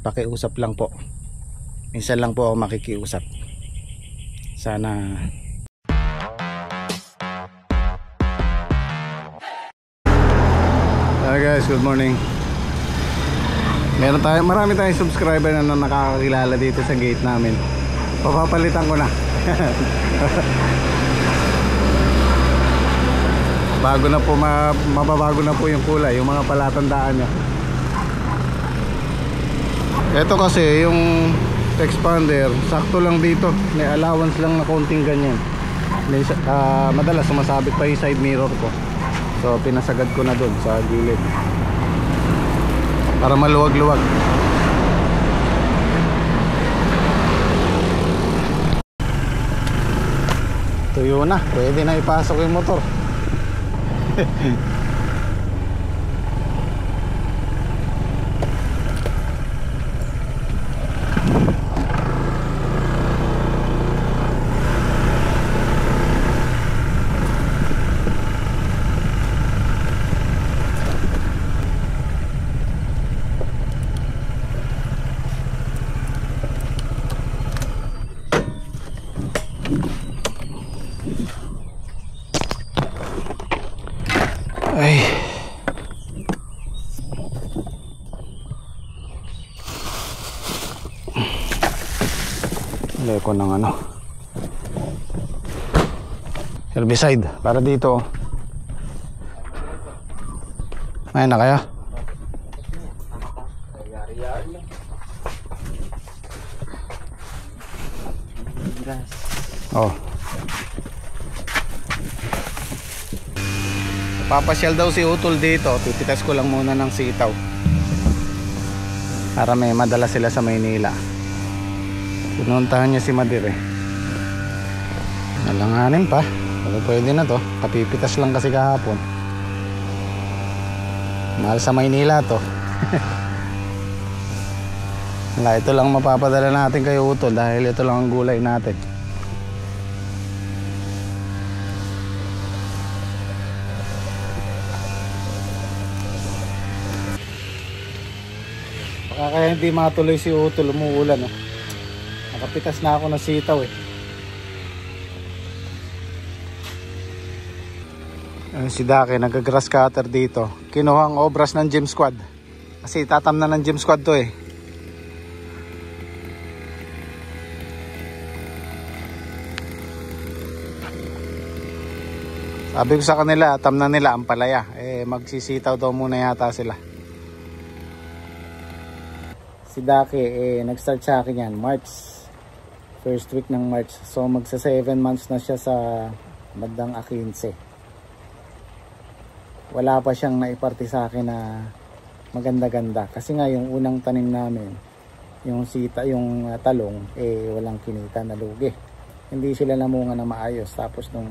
pakiusap lang po. Minsan lang po ako makikiusap. Sana Hi guys, good morning. Marami tayong subscriber na nakakakilala dito sa gate namin. Papapalitan ko na. Bago na po, mababago na po yung kulay, yung mga palatandaan niya. Ito kasi yung expander, sakto lang dito. May allowance lang na konting ganyan. Madalas sumasabit pa yung side mirror ko. So pinasagad ko na dun sa gilid para maluwag-luwag. Tuyo na, pwede na ipasok yung motor. Ay. Leko ng ano. Herbicide para dito. Ay na kaya. Oh. Papasyal daw si Utol dito. Pipitas ko lang muna ng sitaw para may madala sila sa Maynila. Pinuntahan niya si Madir eh. Nalanganin pa. Pero pwede na to. Kapipitas lang kasi kahapon. Mahal sa Maynila to. Ito lang mapapadala natin kay Utol dahil ito lang ang gulay natin. Kaya hindi matuloy si Utol, umuulan oh. Nakapitas na ako ng sitaw eh. Si Dake nag-grass cutter dito. Kinuha ang obras ng gym squad. Kasi tatamnan ng gym squad to eh. Sabi ko sa kanila, tamnan nila ang palaya. Magsisitaw daw muna yata sila. Si Dake nag-start sa akin yan March, first week ng March. So magsa 7 months na siya sa bandang 15. Wala pa siyang naiparte sa akin na maganda-ganda kasi nga yung unang tanim namin, yung talong walang kinita na lugi. Hindi sila namunga na maayos. Tapos nung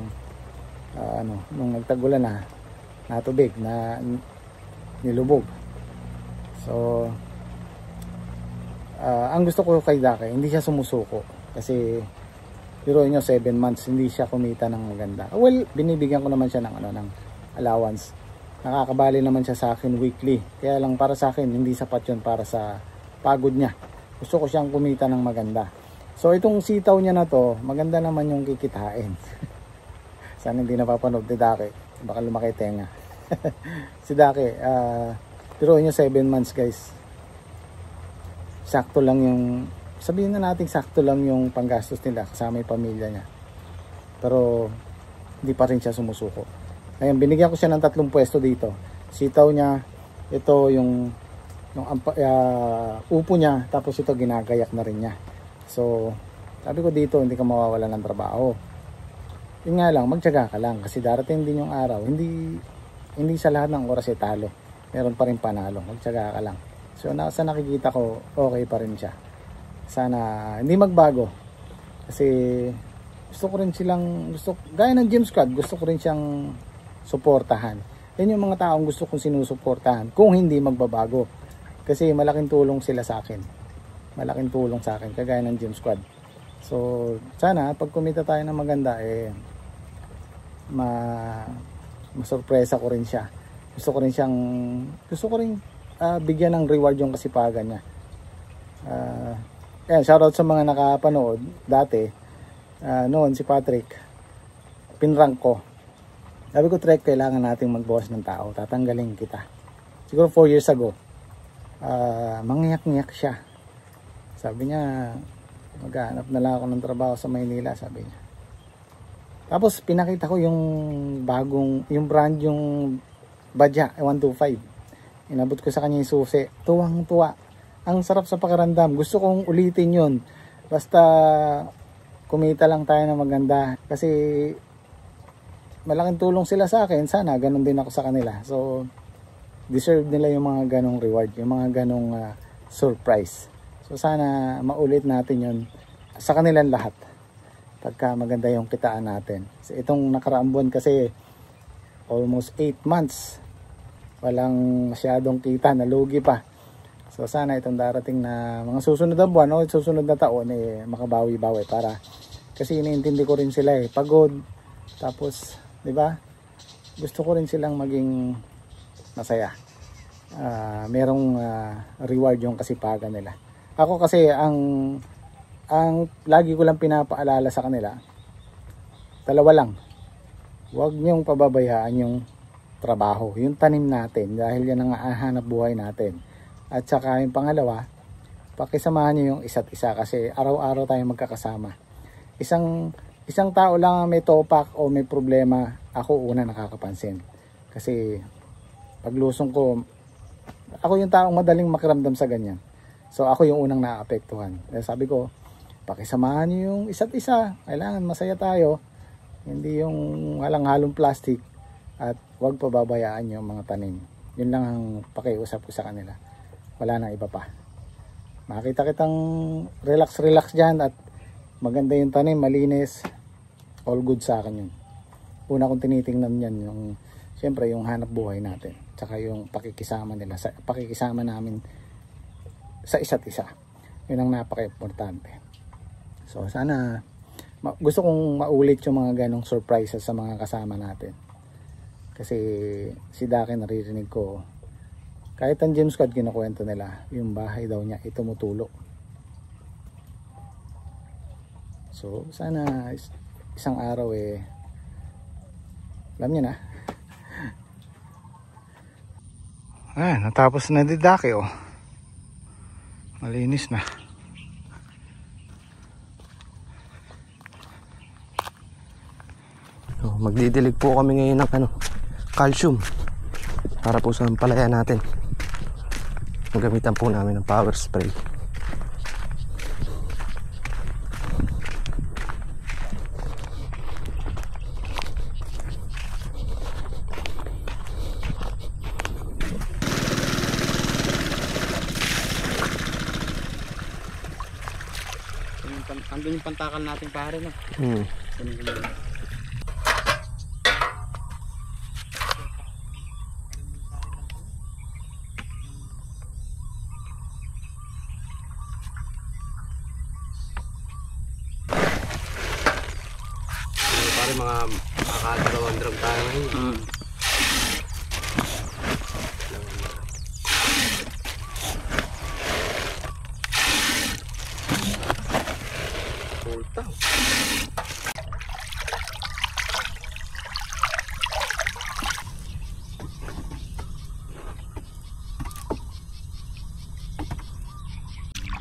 nagtagulan na natubig na nilubog. So ang gusto ko kay Dake, hindi siya sumusuko kasi biro nyo 7 months hindi siya kumita ng maganda. Well, binibigyan ko naman siya ng ng allowance. Nakakabali naman siya sa akin weekly. Kaya lang para sa akin hindi sapat 'yun para sa pagod niya. Gusto ko siyang kumita ng maganda. So itong sitaw niya na to, maganda naman yung kikitain. Sana hindi napapanood ni Dake, baka lumaki tenga. Si Dake, biro nyo 7 months guys. Sakto lang yung, sabihin na natin sakto lang yung panggastos nila kasama yung pamilya niya. Pero hindi pa rin siya sumusuko. Ngayon binigyan ko siya ng 3 pwesto dito. Sitaw niya, ito yung upo niya, tapos ito ginagayak na rin niya. So sabi ko dito hindi ka mawawalan ng trabaho. Yun nga lang, magtiyaga ka lang kasi darating din yung araw. Hindi sa lahat ng oras ay talo. Meron pa rin panalo. Magtiyaga ka lang. So sa nakikita ko, okay pa rin siya. Sana hindi magbago. Kasi gusto ko rin silang, gaya ng gym squad, gusto ko rin siyang suportahan. Yan yung mga taong gusto kong sinusuportahan kung hindi magbabago. Kasi malaking tulong sila sa akin. Malaking tulong sa akin, kagaya ng gym squad. So sana pag kumita tayo ng maganda, masurpresa ko rin siya. Gusto ko rin bigyan ng reward yung kasipagan niya. Yan, shoutout sa mga nakapanood dati. Noon si Patrick, pinrank ko. Sabi ko, Trek, kailangan nating magbawas ng tao. Tatanggalin kita. Siguro 4 years ago. Mangyak-ngyak siya. Sabi niya, maghanap na lang ako ng trabaho sa Maynila, sabi niya. Tapos pinakita ko yung brand yung Badya 125. Inabot ko sa kanya yung susi. Tuwang-tuwa. Ang sarap sa pakiramdam. Gusto kong ulitin yun. Basta kumita lang tayo na maganda. Kasi malaking tulong sila sa akin. Sana ganun din ako sa kanila. So deserve nila yung mga ganong reward. Yung mga ganong surprise. So sana maulit natin yun sa kanilang lahat. Pagka maganda yung kitaan natin. So, itong nakaraang buwan kasi almost 8 months. Walang masyadong kita. Nalugi pa. So sana itong darating na mga susunod na buwan o susunod na taon makabawi-bawi para kasi iniintindi ko rin sila pagod. Tapos, 'di ba? Gusto ko rin silang maging masaya. Merong reward yung kasipagan nila. Ako kasi ang lagi ko lang pinapaalala sa kanila, dalawa lang. Huwag niyong pababayaan yung trabaho, yung tanim natin dahil yan ang hanap buhay natin. At saka yung pangalawa, pakisamahan niyo yung isa't isa kasi araw-araw tayong magkakasama. Isang tao lang ang may topak o may problema, ako una nakakapansin. Kasi paglusong ko, ako yung taong madaling makiramdam sa ganyan. So ako yung unang naapektuhan. Kaya sabi ko, pakisamahan niyo yung isa't isa. Kailangan masaya tayo. Hindi yung walang halong plastic. At huwag pababayaan yung mga tanim. Yun lang ang pakiusap ko sa kanila. Wala na iba pa. Makita kitang relax dyan at maganda yung tanim, malinis. All good sa akin yun. Una kong tinitingnan yan yung siyempre yung hanap buhay natin. Tsaka yung pakikisama nila. Pakikisama namin sa isa't isa. Yun ang napaka-importante. So sana gusto kong maulit yung mga ganong surprises sa mga kasama natin. Kasi si Daki naririnig ko kahit ang James Cod kinukwento nila yung bahay daw niya tumutulo. So sana isang araw alam niyo na. Natapos na di Daki malinis na. So, magdidilig po kami ngayon ng calcium para po sa palaya natin. Gamitan po namin ng power spray. Andun yung pantakal natin pare no. Pare mga makakadalawang drum tayo ngayon. Pulta.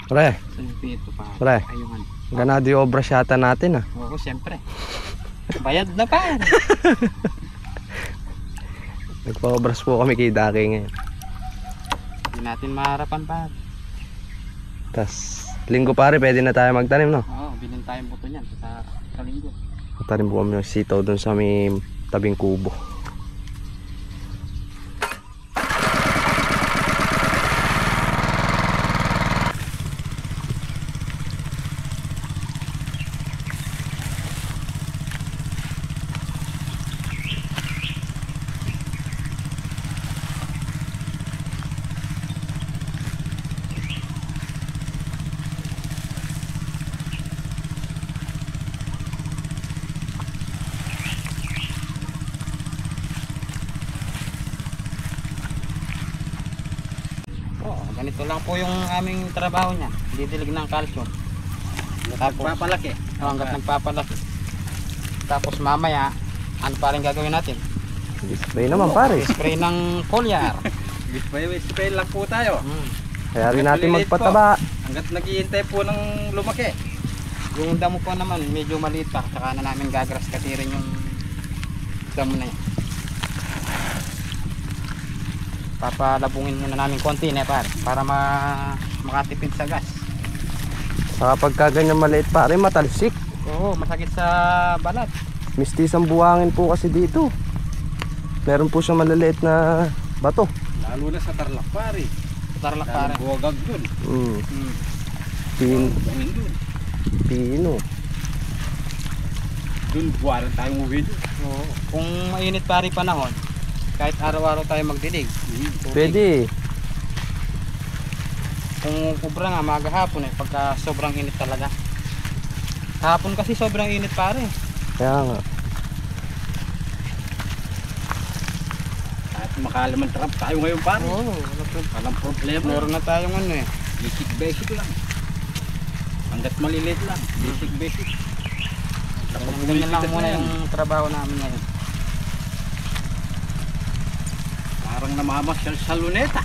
Pre, pre, ganado yung obra syata natin Oo, siyempre. Bayad na pa. Nagpa-obras po kami kay Daki ngayon. Hindi natin maharapan pa. Tas linggo pare pwede na tayo magtanim no? Oo, bilhin tayong buto niyan sa linggo. Magtanim po kami ng sitaw dun sa may tabing kubo. Ito lang po yung aming trabaho niya. Didilig ng calcium. Tapos Papalaki. hanggat nagpapalaki. Tapos mamaya, ano pa rin gagawin natin? Spray naman pare. Spray ng foliar. Spray lang po tayo. Kaya rin natin magpataba. Hanggat naghihintay po ng lumaki. Yung damo po naman, medyo maliit pa. Saka na namin gagras katirin yung damo na yan. Papalabungin muna namin konti na para makatipid sa gas. Saka pagka ganyan maliit pare, matalsik. Oo, masakit sa balat. Mistisang buhangin po kasi dito. Meron po siyang maliliit na bato. Lalo na sa Tarlac pare. Tarlac pare. Buwagag dun. Buwagin dun. Pino. Dun buwaran tayong uwi dun. Oo. Kung mainit pare panahon, kahit araw-araw tayo magdidig. Pwede. Kung kubra nga magahapon pagka sobrang init talaga. Hapon kasi sobrang init pare. Kaya nga. At makalaman trap tayo ngayon pare. Oo, Walang problema. meron na tayong Basic lang. Hanggat maliliit lang. Basic. Ganyan lang muna yung trabaho namin ngayon. Parang namamasyal sa luneta.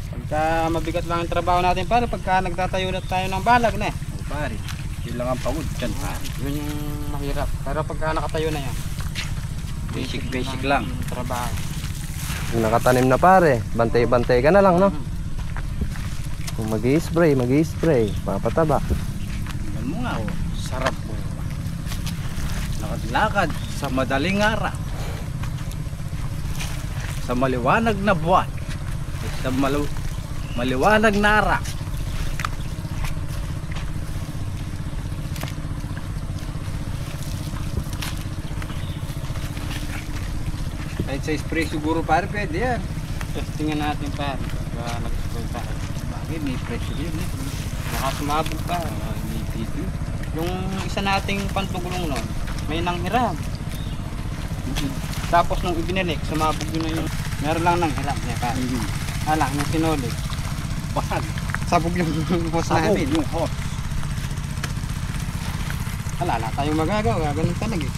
Pagka mabigat lang ang trabaho natin pare, pagka nagtatayo na tayo ng balag na Pare, yun lang ang pagod dyan pare. yun yung mahirap. Pero pagka nakatayo na yan, Basic lang. yung trabaho. Kung nakatanim na pare, bantay-bantay ka na lang, no? Kung mag-i-spray, papataba. Yan mo nga oh, sarap po. Lakad-lakad sa madaling araw. Sa maliwanag na buwan. Sa maliwanag na araw. Kahit sa spray siguro pare pwede yan. Testingan natin pare, pagka nag-spray tayo. Bakit may pressure yun eh. Baka sumabog pa. May dito. Yung isa nating pantugulong nun, may nanghiram. Tapos nung ibinilik, sumabog yun na yung meron lang nanghiram niya pare. Hala, nung sinuli, Basag. sabog yung hose Sabog namin. yung hose. Wala tayong magagawa, ganun talaga eh.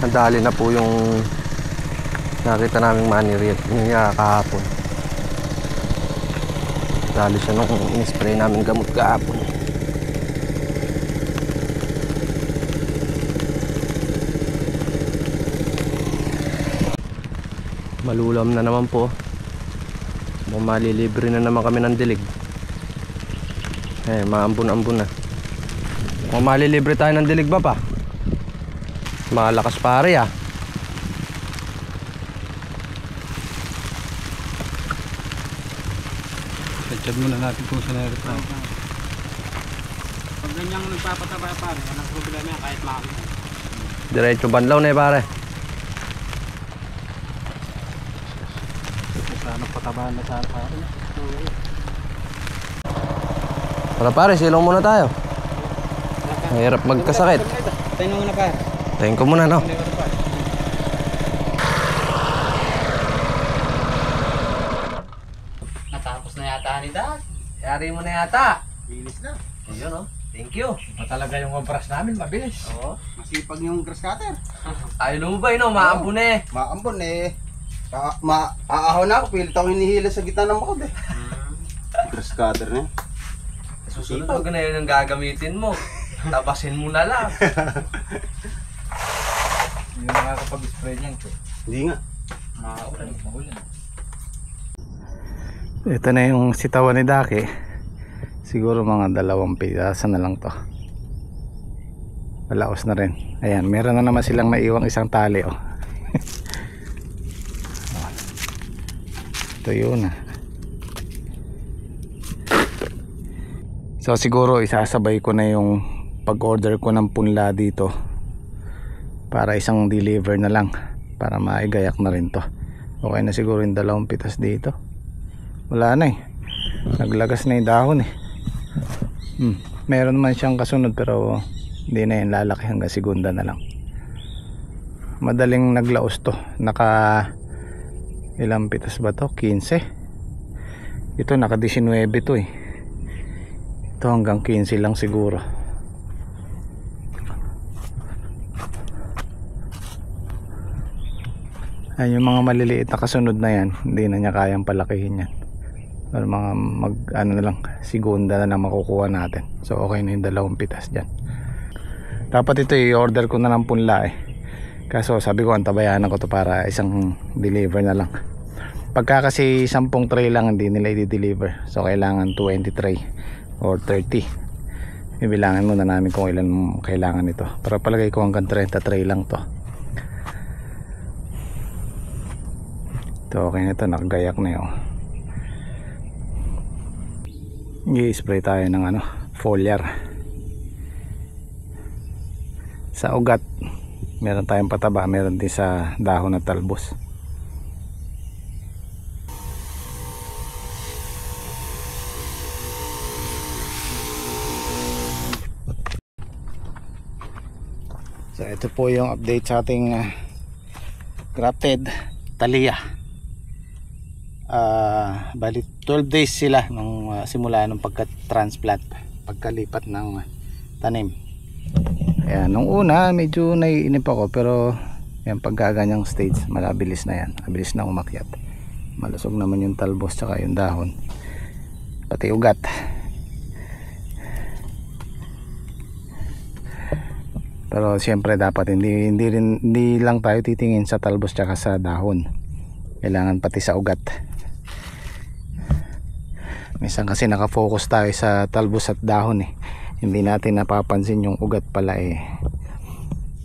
Nadali na po yung nakita naming maniriat niya kahapon. Dali siya nung in-spray namin gamot kahapon. Malulam na naman po. Malilibre na naman kami ng dilig. Maambon-ambon na. Malilibre tayo ng dilig ba pa? Malakas pare ah. Tadjad muna natin kung saan na tayo. Pag ganyang nagpapataba pare, walang problema yan kahit makakita. Diretso banlaw na eh pare. Sana patabahan na sa pare. Tara pare, silong muna tayo. Mahirap magkasakit. Tayo muna pare. Tayin ko muna no. Natapos na yata ni Dad. Yari mo na yata. Bilis na. Ayun oh. Thank you. Iba talaga yung obras namin, mabilis. Oo. Masipag yung grass cutter. Ayaw lumubay no, maambun eh. Maambon eh. Aahaw na ako, pilit ako hinihila sa gitna ng makod eh. Grass cutter na. Susunod huwag na yun ang gagamitin mo. Tabasin mo na lang. Hindi nakakapag-spray niyan ko. Hindi nga. Mahulan. Ito na yung sitawan ni Daki. Siguro mga 2 piraso na lang to. Malaos na rin. Ayan, meron na naman silang naiwang isang tali oh. Ito yun ah. So siguro isasabay ko na yung pag-order ko ng punla dito para isang deliver na lang para maigayak na rin to. Okay na siguro yung 2 pitas dito. Wala na eh. Naglagas na yung dahon eh. Meron man siyang kasunod pero hindi na yan lalaki, hanggang segunda na lang. Madaling naglaos to. Naka ilang pitas ba to? 15. Ito naka 19 to eh. Ito hanggang 15 lang siguro. Ay, yung mga maliliit na kasunod na yan, hindi na niya kayang palakihin yan. Pero mga ano na lang, segunda na lang makukuha natin. So okay na yung 2 pitas dyan. Dapat ito i-order ko na ng punla eh. Kaso sabi ko antabayanan ko to para isang deliver na lang. Pagka kasi 10 tray lang hindi nila i-deliver. So kailangan 20 tray or 30. Ibilangan muna namin kung ilan kailangan ito. Pero palagay ko hanggang 30 tray lang to. Ito okay na ito, nakagayak na yun. I-spray tayo ng foliar. Sa ugat meron tayong pataba, meron din sa dahon ng talbos. So ito po yung update sa ating grafted Thalia. Bali 12 days sila nung simula nung pagka-transplant, pagkalipat ng tanim. Ayan, nung una medyo naiinip ako, pero yan, pagkaganyang stage malabilis na yan, mabilis na umakyat. Malusog naman yung talbos tsaka yung dahon, pati ugat. Pero siyempre dapat hindi lang tayo titingin sa talbos tsaka sa dahon, kailangan pati sa ugat. Minsan kasi nakafocus tayo sa talbos at dahon eh, hindi natin napapansin yung ugat pala eh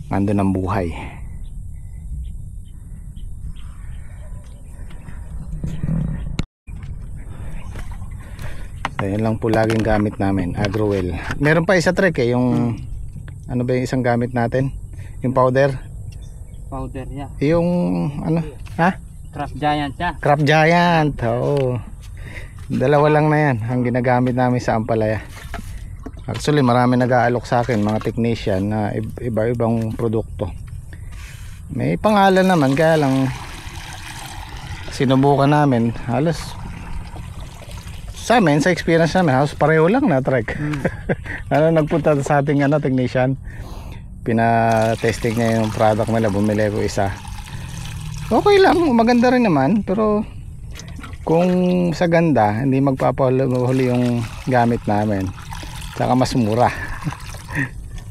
nandun ang buhay. So yun lang po laging gamit namin, Agrowell. Meron pa isa trick eh, yung ano ba yung isang gamit natin, yung powder Powder, yeah. yung ha? Craft Giant siya. Craft Giant, oo. Dalawa lang na yan ang ginagamit namin sa ampalaya. Actually marami nag-aalok sa akin, mga technician, na iba-ibang produkto. May pangalan naman, kaya lang sinubukan namin. Halos sa amin, sa experience namin, halos pareho lang na trek. Nagpunta sa ating technician, pina-testing niya yung product nila, bumili ko isa. Okay lang, maganda rin naman, pero kung sa ganda, hindi magpapahuli yung gamit namin. Saka mas mura.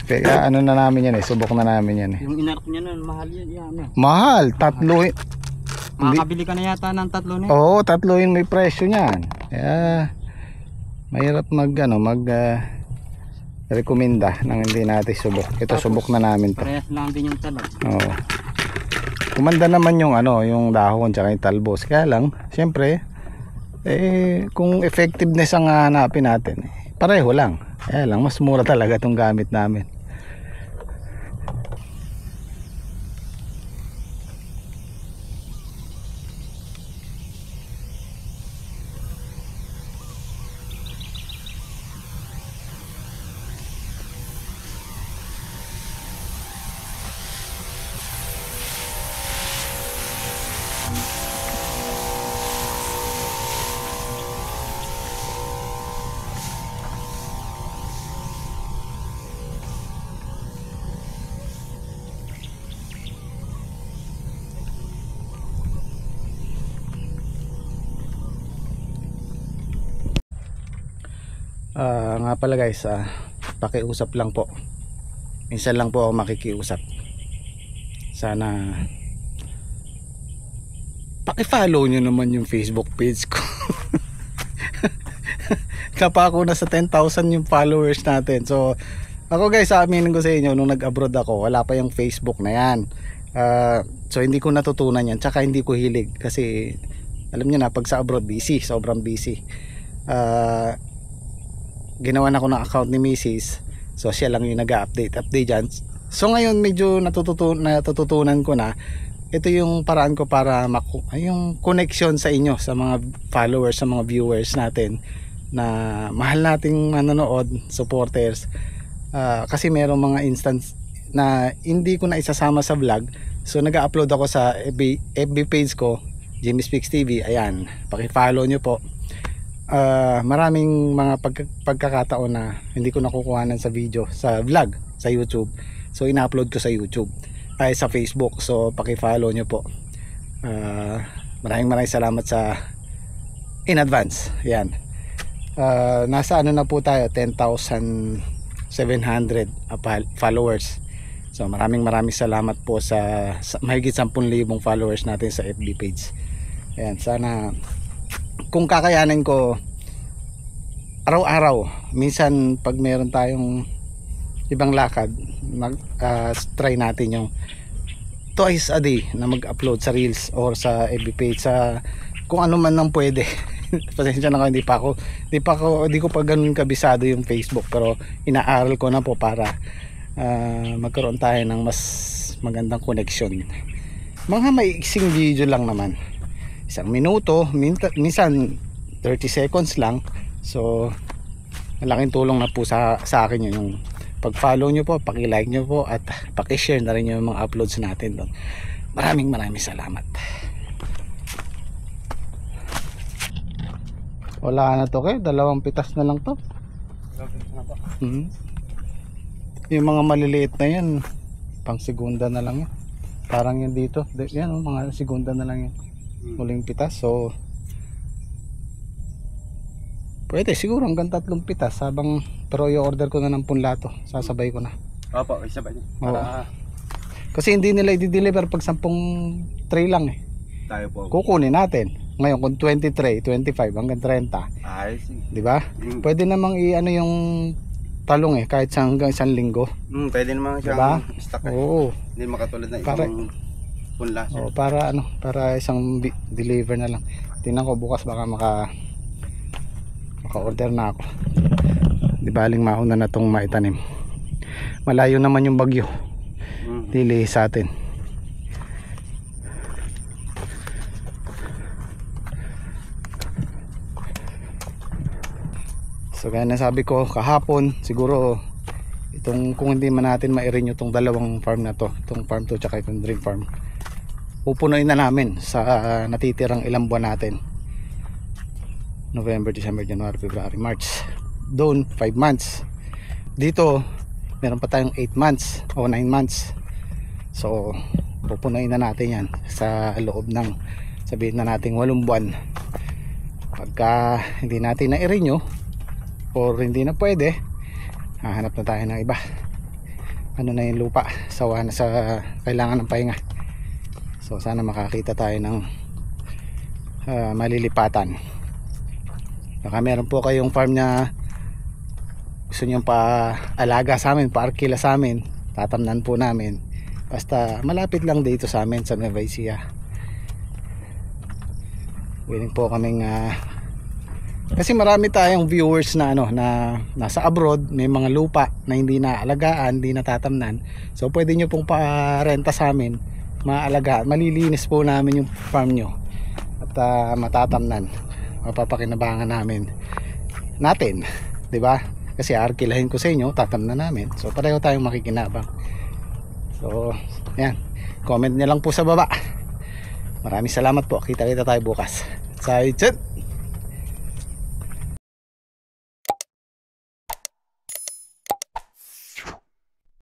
Kaya na namin yan eh, subok na namin yan eh. Yung inark niya nun, mahal yan. Mahal, tatlo. Makakabili ka na yata ng 3 na. Oo, 3 yung may presyo niyan. Kaya mahirap rekomenda nang hindi natin subok. Ito subok na namin to. Parehas lang din yung talab. Oo. Kumanda naman yung yung dahon tsaka yung talbos. Kaya lang, siyempre, kung effectiveness ang hanapin natin, pareho lang. Kaya lang, mas mura talaga itong gamit namin. Nga pala guys, pakiusap lang po. Minsan lang po ako makikiusap. Sana paki-follow nyo naman yung Facebook page ko. Kapa ako na sa 10,000 yung followers natin. So ako guys, aminin ko sa inyo, nung nag-abroad ako, wala pa yung Facebook na yan. So hindi ko natutunan yan, tsaka hindi ko hilig. Kasi alam nyo na, pag sa abroad busy, sobrang busy. Ginawa na ko ng account ni Mrs. So siya lang yung nag-update dyan. So ngayon medyo natututunan ko na ito yung paraan ko para yung connection sa inyo, sa mga followers, sa mga viewers natin. na mahal nating manonood, supporters. Kasi merong mga instance na hindi ko na isasama sa vlog, so nag-upload ako sa FB page ko, Jimmy Speaks TV. Ayan, paki-follow nyo po. Maraming mga pagkakataon na hindi ko nakukuhanan sa video, sa vlog, sa YouTube, so ina-upload ko sa YouTube ay sa Facebook. So paki-follow nyo po. Maraming salamat sa in advance. Ayan, nasa ano na po tayo, 10,700 followers. So maraming salamat po sa mahigit 10,000 followers natin sa FB page. Ayan, sana kung kakayanin ko araw-araw, minsan pag meron tayong ibang lakad, try natin yung twice a day na mag-upload sa Reels or sa FB page, sa kung ano man nang pwede. Pasensya na kayo, hindi ko pa ganun kabisado yung Facebook, pero inaaral ko na po para magkaroon tayo ng mas magandang connection. Mga maiksing video lang naman, 1 minuto, minsan 30 seconds lang. So malaking tulong na po sa akin yun, yung pag-follow nyo po, paki-like nyo po, at paki-share na rin yung mga uploads natin doon. Maraming salamat. Wala na to kayo, 2 pitas na lang to. Yung mga maliliit na yan, pang segunda na lang yan. Parang yun dito, yan mga segunda na lang yan, muling pitas. So pwede siguro hanggang 3 pitas, habang pero i-order ko na ng punlato, sasabay ko na. Opo, isabay niyo. Para kasi hindi nila i-deliver pag 10 tray lang eh. tayo po. Kukunin natin. Ngayon kung 20 tray, 25 hanggang 30. Ay, sige. 'Di ba? Pwede namang i-ano yung talong eh, kahit hanggang 1 linggo. Pwede namang siyang diba? stock eh. Oo. Hindi makatulad na Para, ibang punla. oh, para ano, para isang deliver na lang. Tingnan ko bukas baka maka-order na ako. Di baling mauna na tong maitanim. Malayo naman yung bagyo. Dili sa atin. So kaya nasabi ko kahapon, siguro itong kung hindi man natin ma-renew itong 2 farm na to, itong farm 2 tsaka itong dream farm, pupunuin na namin sa natitirang ilang buwan natin. November, December, January, February, March. Doon 5 months. Dito meron pa tayong 8 months o 9 months. So pupunuin na natin yan sa loob ng, sabihin na natin 8 buwan. Pagka hindi natin na-renew or hindi na pwede, hahanap na tayo ng iba. Ano na yung lupa, sawa na sa kailangan ng pahinga. So sana makakita tayo ng malilipatan. Baka meron po kayong farm na gusto nyo pa-alaga sa amin, pa-arkila sa amin, tatamnan po namin. Basta malapit lang dito sa amin sa Nueva Ecija. Willing po kaming kasi marami tayong viewers na ano, na nasa abroad, may mga lupa na hindi naalagaan, hindi natatamnan. So pwede nyo pong pa-renta sa amin, maalagaan, malilinis po namin yung farm nyo at matatamnan, mapapakinabangan natin, 'di ba? Kasi arkilahin ko sa inyo, tatamnan namin. So pareho tayong makikinabang. So yan, comment nyo lang po sa baba. Maraming salamat po. Kita tayo bukas. Sa